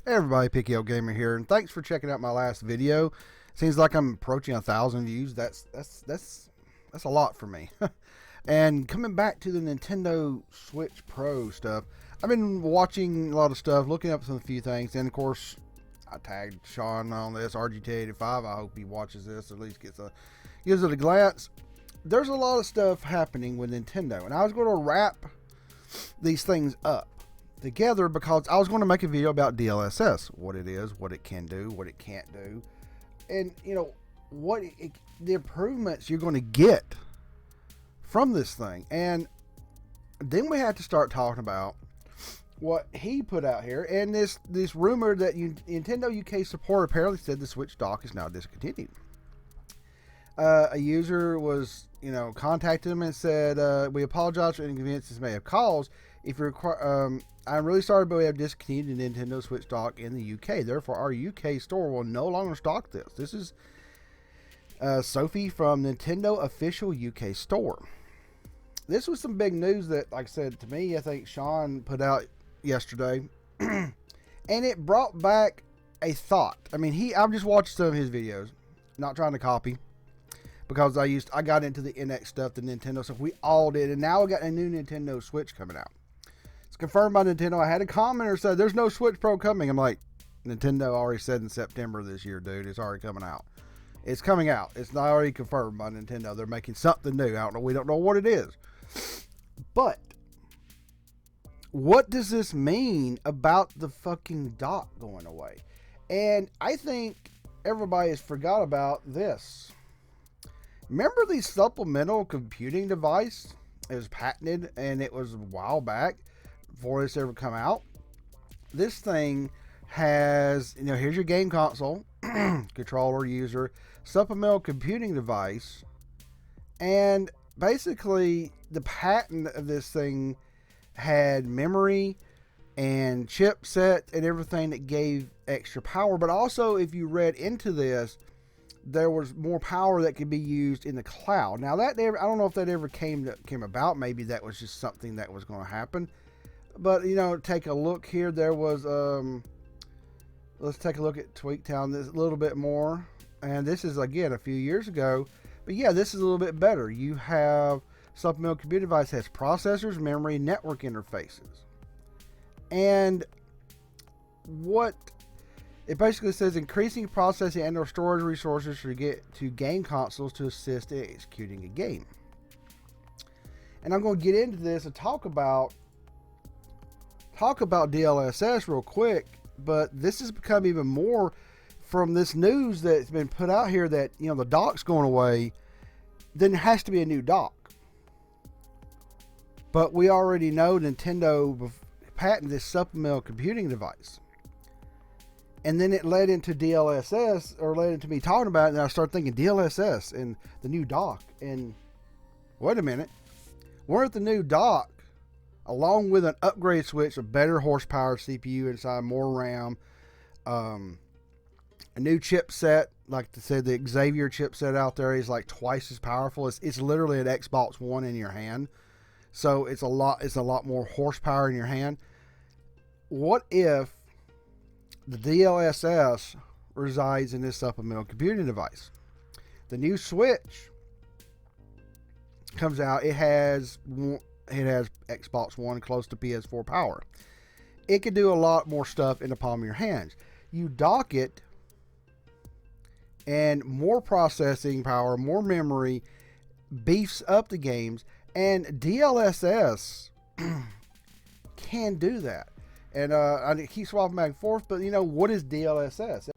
Hey everybody, Picky Old Gamer here, and thanks for checking out my last video. Seems like I'm approaching 1,000 views. That's a lot for me. And coming back to the Nintendo Switch Pro stuff, I've been watching a lot of stuff, looking up some few things, and of course, I tagged Sean on this RGT85. I hope he watches this, or at least gives it a glance. There's a lot of stuff happening with Nintendo, and I was going to wrap these things up together because I was going to make a video about DLSS, what it is, what it can do, what it can't do, and the improvements you're going to get from this thing. And then we had to start talking about what he put out here, and this rumor that Nintendo UK support apparently said the Switch dock is now discontinued. A user was contacted him and said, we apologize for inconvenience this may have caused. If you require, I'm really sorry, but we have discontinued the Nintendo Switch dock in the UK. Therefore, our UK store will no longer stock this. This is Sophie from Nintendo official UK store. This was some big news that, like I said, to me, I think Sean put out yesterday, and it brought back a thought. I mean, I've just watched some of his videos, not trying to copy, because I got into the NX stuff, the Nintendo stuff. We all did, and now we got a new Nintendo Switch coming out. It's confirmed by Nintendo. I had a commenter say, there's no Switch Pro coming. I'm like, Nintendo already said in September this year, dude. It's already coming out. It's coming out. It's not already confirmed by Nintendo. They're making something new. We don't know what it is. But what does this mean about the fucking dock going away? And I think everybody has forgot about this. Remember the supplemental computing device? It was patented, and it was a while back before this ever come out. This thing has, here's your game console, controller, user, supplemental computing device, and basically the patent of this thing had memory and chipset and everything that gave extra power. But also, if you read into this, there was more power that could be used in the cloud. Now I don't know if that ever came about. Maybe that was just something that was going to happen. But take a look here. There was let's take a look at Tweaktown this a little bit more. And this is again a few years ago. But yeah, this is a little bit better. You have supplemental computer device has processors, memory, network interfaces. And what it basically says, increasing processing and/or storage resources to get to game consoles to assist in executing a game. And I'm going to get into this and talk about DLSS real quick, but this has become even more from this news that's been put out here that the dock's going away. Then there has to be a new dock. But we already know Nintendo patented this supplemental computing device. And then it led into DLSS, or led into me talking about it, and I started thinking DLSS and the new dock. And wait a minute, weren't the new dock, along with an upgrade switch, a better horsepower CPU inside, more RAM, a new chipset, like I said, the Xavier chipset out there is like twice as powerful. It's literally an Xbox One in your hand. So it's a lot more horsepower in your hand. What if the DLSS resides in this supplemental computing device? The new Switch comes out. It has Xbox One close to PS4 power. It could do a lot more stuff in the palm of your hands. You dock it, and more processing power, more memory, beefs up the games, and DLSS can do that. And I keep swapping back and forth, but what is DLSS?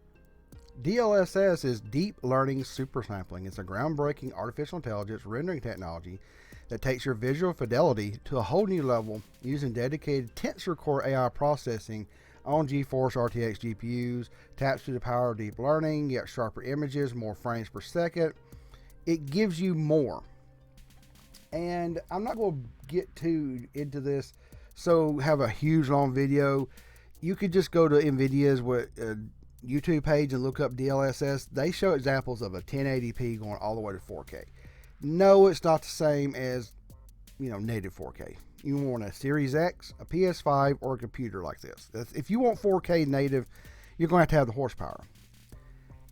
DLSS is deep learning super sampling. It's a groundbreaking artificial intelligence rendering technology that takes your visual fidelity to a whole new level using dedicated tensor core AI processing on GeForce RTX GPUs, taps to the power of deep learning, you get sharper images, more frames per second. It gives you more. And I'm not going to get too into this, so have a huge long video. You could just go to Nvidia's YouTube page and look up DLSS. They show examples of a 1080p going all the way to 4K. No, it's not the same as native 4K. you want a Series X, a PS5, or a computer like this. If you want 4K native, you're going to have the horsepower.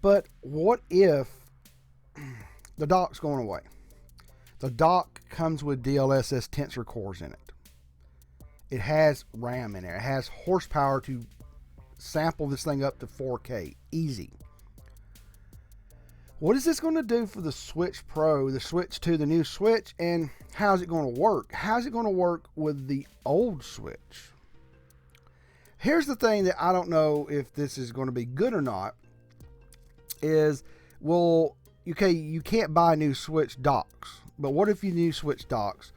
But what if the dock's going away? The dock comes with DLSS tensor cores in it. It has RAM in there. It has horsepower to sample this thing up to 4K. Easy. What is this going to do for the Switch Pro, the Switch 2, the new Switch, and how's it going to work? How's it going to work with the old Switch? Here's the thing that I don't know if this is going to be good or not, is, well, okay, you can't buy new Switch docks, but what if your new Switch docks,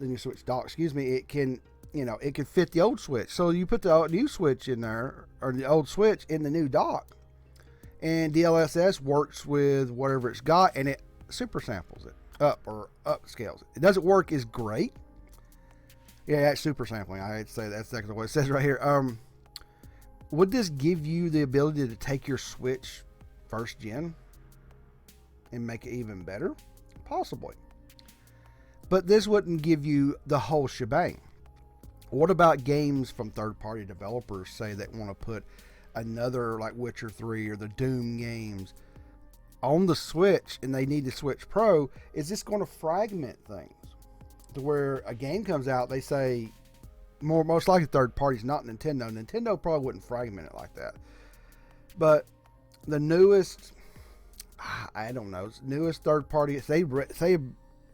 it can, it can fit the old Switch. So you put the new Switch in there, or the old Switch in the new dock, and DLSS works with whatever it's got, and it super samples it up or upscales it. It doesn't work as great. Yeah, that's super sampling. I hate to say that's exactly what it says right here. Would this give you the ability to take your Switch first gen and make it even better? Possibly. But this wouldn't give you the whole shebang. What about games from third-party developers, say, that want to put another like Witcher 3 or the Doom games on the Switch, and they need the Switch Pro? Is this going to fragment things to where a game comes out, they say, most likely third parties, not Nintendo. Nintendo probably wouldn't fragment it like that. But the newest, I don't know, newest third party, say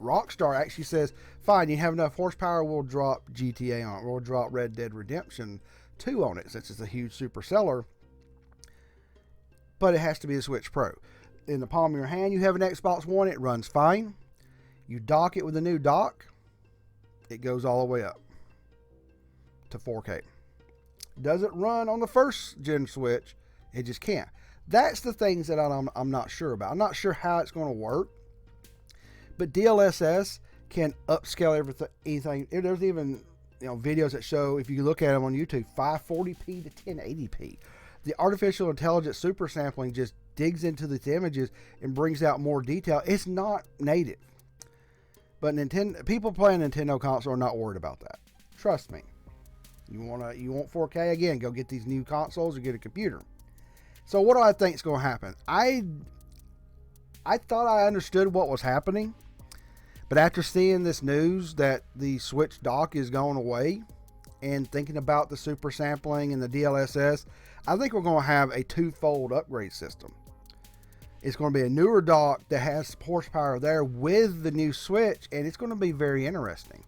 Rockstar actually says, fine, you have enough horsepower, we'll drop GTA on it, we'll drop Red Dead Redemption 2 on it, since it's a huge super seller. But it has to be a Switch Pro. In the palm of your hand, you have an Xbox One, it runs fine. You dock it with a new dock, it goes all the way up to 4K. Does it run on the first gen Switch? It just can't. That's the things that I'm not sure about. I'm not sure how it's going to work. But DLSS can upscale everything. There's even videos that show, if you look at them on YouTube, 540p to 1080p. The artificial intelligence super sampling just digs into the images and brings out more detail. It's not native. But people playing Nintendo console are not worried about that. Trust me. You want 4K? Again, go get these new consoles or get a computer. So what do I think is going to happen? I thought I understood what was happening, but after seeing this news that the Switch dock is going away and thinking about the super sampling and the DLSS, I think we're going to have a twofold upgrade system. It's going to be a newer dock that has horsepower there with the new Switch, and it's going to be very interesting.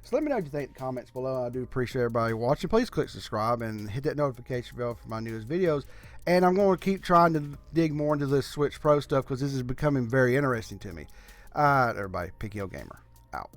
So let me know what you think in the comments below. I do appreciate everybody watching. Please click subscribe and hit that notification bell for my newest videos. And I'm going to keep trying to dig more into this Switch Pro stuff because this is becoming very interesting to me. Everybody, Picky Gamer, out.